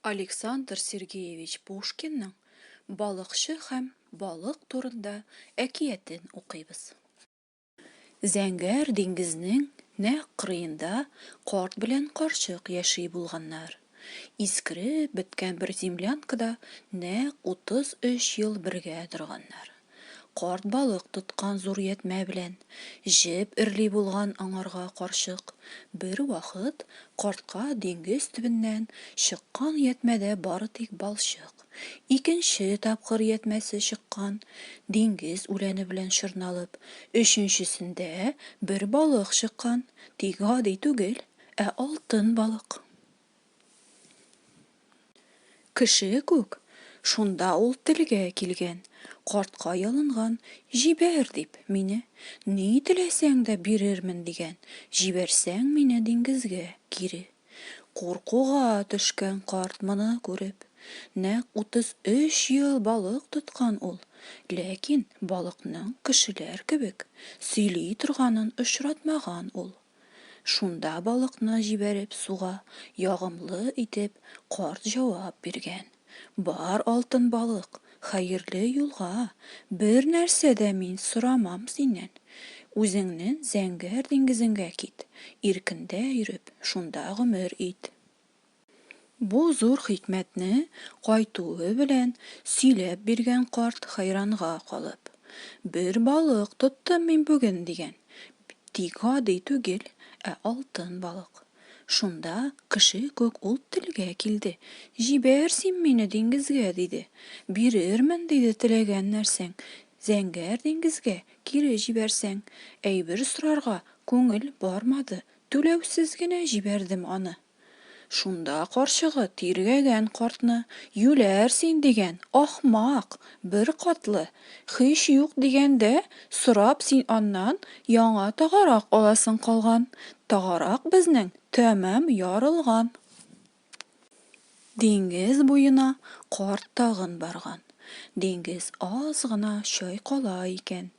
Александр Сергеевич Пушкиннің «Балықшы һәм балық» турында әкиятен укыйбыз. Зәңгәр диңгезнең нәкъ кырыенда карт белән карчык яши булганнар. Искереп беткән бер землянкада нәкъ 33 ел бергә торганнар. Карт балык тоткан зур ятмә белән җеп өрли булган аңарга карчык бер вакыт картка диңгез төбеннән чыккан ятмәдә бары тик балчык. Икенче тапкыр ятмәсе чыккан, диңгез үләне белән чорналып, өченчесендә бер балык чыккан, тик гади түгел, ә алтын балык. Кеше күк, шунда ул телгә килгән, картка ялынган, җибәр дип мине, ни теләсәң дә бирермен дигән, җибәрсәң мине диңгезгә кире. Куркуга төшкән карт моны күреп, нәкъ 33 ел балык тоткан ул, ләкин балыкның кешеләр кебек сөйли торганын очратмаган ул. Шунда балыкны җибәреп суга, ягымлы итеп карт җавап биргән. Бар алтын балык, хәерле юлга, бер нәрсә дә мин сорамам синнән. Үзеңнең зәңгәр диңгезеңгә кит, иркендә йөреп, шунда гомер ит. Бу зур хикмәтне кайтуы белән сөйләп биргән карт хайранга калып. Бер балык тоттым мин бүген дигән. Тик гади түгел, ә алтын балык. Шунда кеше күк ул телгә килде. Җибәр син мине диңгезгә диде. Бирермен диде теләгән нәрсәң. Зәңгәр диңгезгә кире җибәрсәң, әйбер сорарга күңел бармады. Түләүсез генә җибәрдем аны. Шунда карчыгы тиргәгән картны, юләр син дигән, ахмак, бер катлы, һич юк дигәндә, сорап син аннан яңа тагарак аласың калган. Тагарак безнең тәмам ярылган. Диңгез буена карт тагын барган. Диңгез аз гына чайкала икән.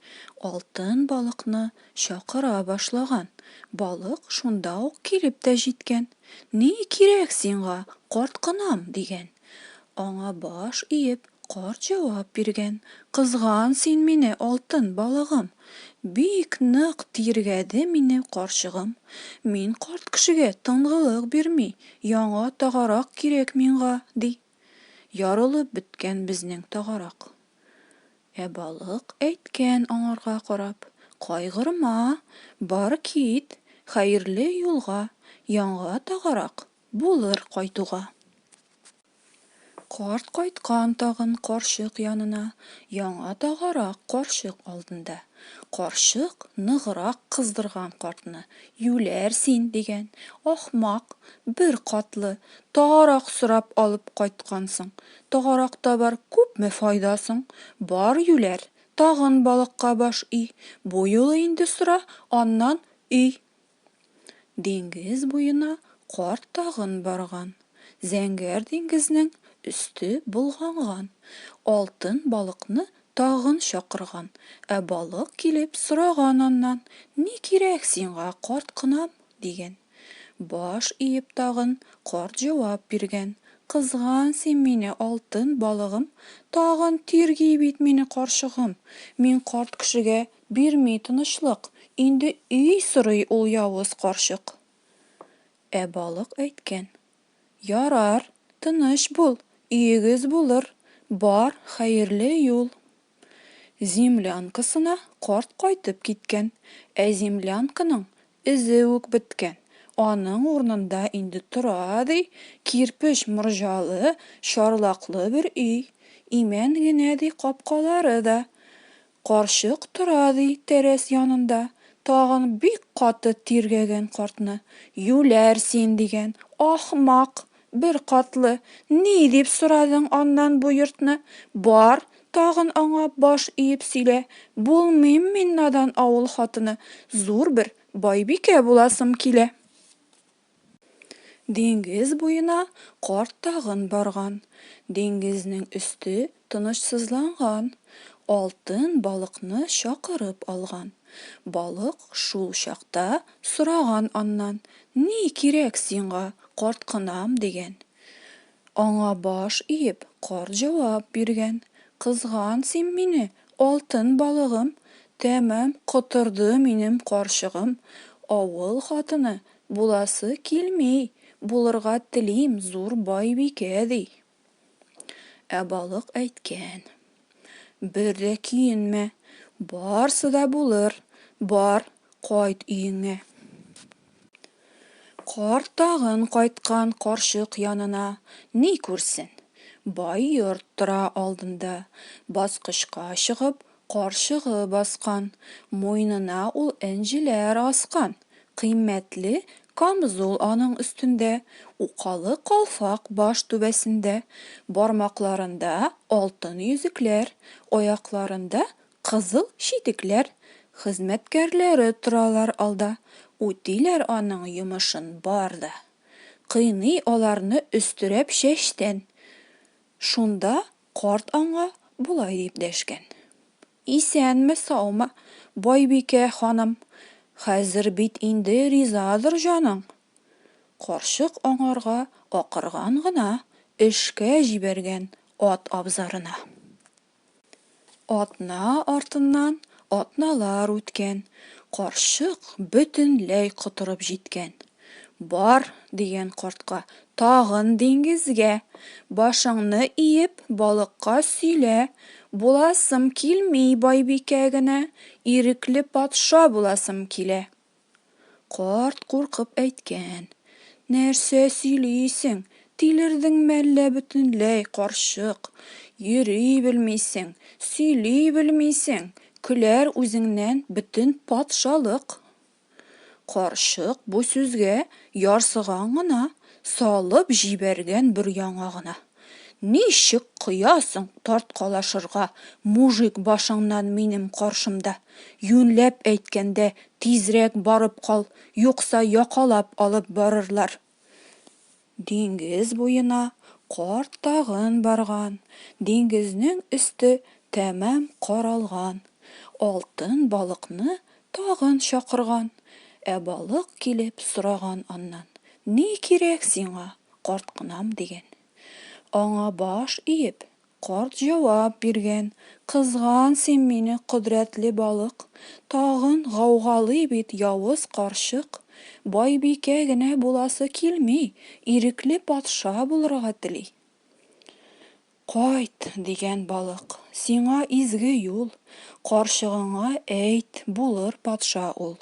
Алтын балыкны чакыра башлаган. Балык шунда ук килеп тә җиткән. Ни кирәк сиңа, карт кынам дигән. Аңа баш иеп карт җавап биргән. Кызган син мине, алтын балыгым. Бик нык тиргәде мине карчыгым. Мин карт кешегә тынгылык бирми, яңа тагарак кирәк миңа, ди. Ярылып беткән безнең тагарак. Балык әйткән аңарга карап, кайгырма, бар кит, хәерле юлга, яңа тагарак булыр кайтуга. Карт кайткан тагын карчык янына, яңа тагарак карчык алдында. Карчык ныграк кыздырган картны, юләр син дигән, ахмак, бер катлы, тагарак сорап алып кайткансың. Тагаракта бар күпме файдасың? Бар юләр, тагын балыкка баш ий, бу юлы инде сора, аннан ий. Диңгез буена карт тагын барган. Зәңгәр диңгезнең өсте булганган. Алтын балыкны тагын чакырган. Балык килеп сораган аннан, ни кирәк сиңа, карт кынам дигән. Баш иеп тагын карт җавап биргән. Кызган син мине, алтын балыгым, тагын тирги бит мине карчыгым. Мин карт кешегә бирми тынычлык, инде үй сорый ул явыз карчык. Балык әйткән: ярар, тыныч бул, өегез булыр, бар, хәерле юл. Землянкасына карт кайтып киткән, землянканың эзе үк беткән. Аның урынында инде тора ди, кирпеч морҗалы, чарлаклы бер өй, имән генә ди капкалары да. Карчык тора ди тәрәс янында, тагын бик каты тиргәгән картны, юләр син дигән, ахмак, бер катлы, ни дип сорадың аннан бу йортны? Бар, тагын аңа баш иеп сөйлә, булмыйм мин надан авыл хатыны, зур бер байбикә буласым килә. Диңгез буена карт тагын барган. Диңгезнең өсте тынычсызланган. Алтын балыкны чакырып алган. Балык шул чакта сораган аннан, ни кирәк сиңа, карт кынам дигән. Аңа баш иеп, карт җавап биргән: "Кызган син мине, алтын балыгым, тәмам котырды минем карчыгым. Авыл хатыны буласы килми, булырга телим зур байбикә", ди. Ә балык әйткән: "Бер дә көенмә, барсы да булыр, бар, кайт өеңә". Карт тагын кайткан карчык янына, ни күрсен? Бай йорт тора алдында, баскычка чыгып, карчыгы баскан, муенына ул энҗеләр аскан, кыйммәтле камзул аның өстендә, укалы калфак баш түбәсендә, бармакларында алтын йөзекләр, аякларында кызыл читекләр. Хезмәткәрләре торалар алда, үтиләр аның йомышын барда. Кыйный аларны өстерәп чәчтән. Шунда карт аңа булай дип дәшкән: "Исәнме, саумы, байбикә ханым, хәзер бит инде ризадыр җаның". Карчык аңарга акырган гына эшкә җибәргән ат абзарына. Атна артыннан атналар үткән, карчык бөтенләй котырып җиткән. "Бар", дигән картка, "тагын диңгезгә, башыңны иеп балыкка сөйлә, буласым килми байбикә генә, ирекле патша буласым килә". Карт куркып әйткән: "Нәрсә сөйлисең, тилердеңме әллә бөтенләй, карчык? Йөри белмисең, сөйли белмисең, көләр үзеңнән бөтен патшалык". Карчык бу сүзгә ярсыган гына, салып җибәргән бер яңагына: "Ничек кыясың тарткалашырга мужик башыңнан минем каршымда? Юньләп әйткәндә, тизрәк барып кал, юкса якалап алып барырлар". Диңгез буена карт тагын барган. Диңгезнең өсте тәмам каралган. Алтын балыкны тагын чакырган. Ә балык килеп сораган аннан: "Ни кирәк сиңа, карткынам?" дигән. Аңа баш иеп, карт җавап биргән: "Кызган син мине, кодрәтле балык, тагын гаугалый бит явыз карчык. Байбикә генә буласы килми, ирекле патша булырга тели". "Кайт", дигән балык, "сиңа изге юл, карчыгыңа әйт, булыр патша ул".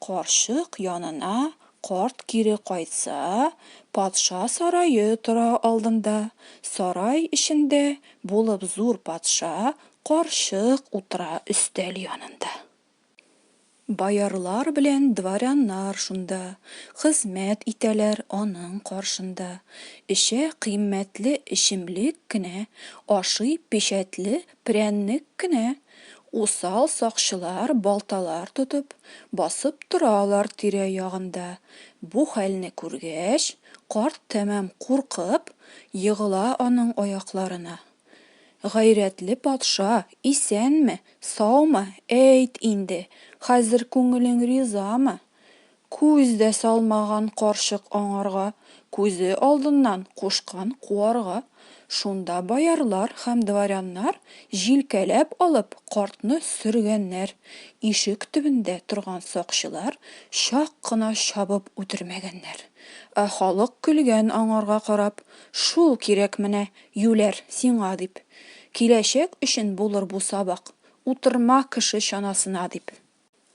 Карчык янына карт кире кайтса, патша сарае тора алдында. Сарай эчендә булып зур патша, карчык утыра өстәл янында. Боярлар белән дворяннар шунда, хезмәт итәләр аның каршында. Эчә кыйммәтле эчемлек кенә, ашый пишәтле прәннек кенә. Усал сакчылар балталар тотып, басып торалар тирә-ягында. Бу хәлне күргәч, карт тәмам куркып, егыла аның аякларына: "Гайрәтле патша, исәнме, саумы, әйт инде, хәзер күңелең ризамы?" Күз дә салмаган карчык аңарга, күзе алдыннан кушкан куарга. Шунда боярлар һәм дворяннар җилкәләп алып картны сөргәннәр. Ишек төбендә торган сакчылар чак кына чабып үтермәгәннәр. Ә халык көлгән аңарга карап: "Шул кирәк менә, юләр, сиңа дип. Киләчәк өчен булыр бу сабак, утырма кеше чанасына", дип.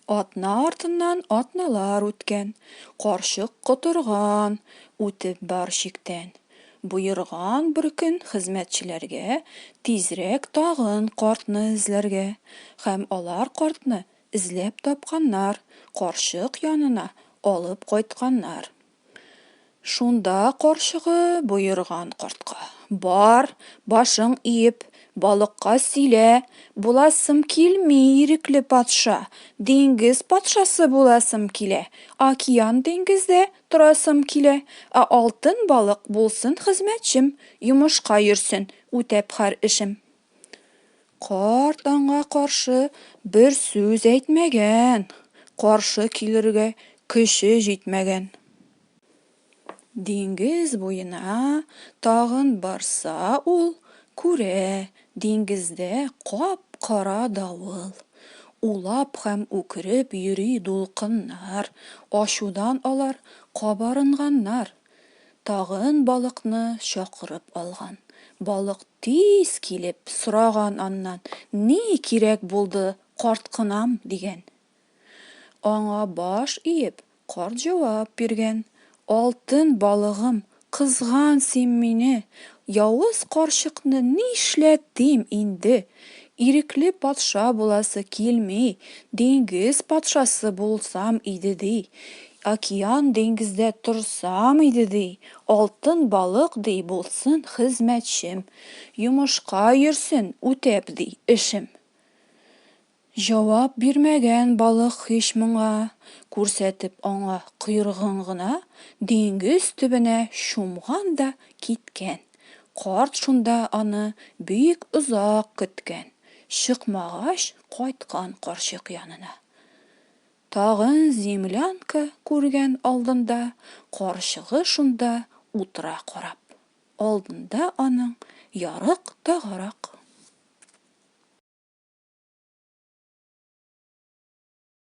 Атна артыннан атналар үткән, карчык котырган, үтеп бар чиктән. Буйырган бер көн хезмәтчеләргә тизрәк тагын картны эзләргә. Һәм алар картны эзләп тапканнар, карчык янына алып кайтканнар. Шунда карчыгы буйырган картка: "Бар, башың иеп, балыкка сөйлә, буласым килми, ирекле патша, диңгез патшасы буласым килә, океан диңгездә торасым килә, ә алтын балык булсын хезмәтчем, йомышка йөрсен, үтәп һәр эшем". Карт аңа каршы бер сүз әйтмәгән, каршы килергә көче җитмәгән. Диңгез буена тагын барса ул, күрә, диңгездә кап-кара давыл. Улап һәм үкереп йөри дулкыннар, ачудан алар кабарынганнар. Тагын балыкны чакырып алган. Балык тиз килеп сораган аннан: "Ни кирәк булды, карткынам?" дигән. Аңа баш иеп, карт җавап биргән: "Алтын балыгым, кызган син мине, явыз карчыкны нишләтим инде? Ирекле патша буласы килми, диңгез патшасы булсам иде ди. Океан диңгездә торсам иде ди, алтын балык ди булсын хезмәтчем, йомышка йөрсен үтәп ди эшем." Җавап бирмәгән балык һич моңа, күрсәтеп аңа койрыгын гына, диңгез төбенә чумган да киткән. Карт шунда аны бик озак көткән. Чыкмагач, кайткан карчык янына. Тагын землянка күргән алдында, карчыгы шунда утыра карап. Алдында аның ярык тагарак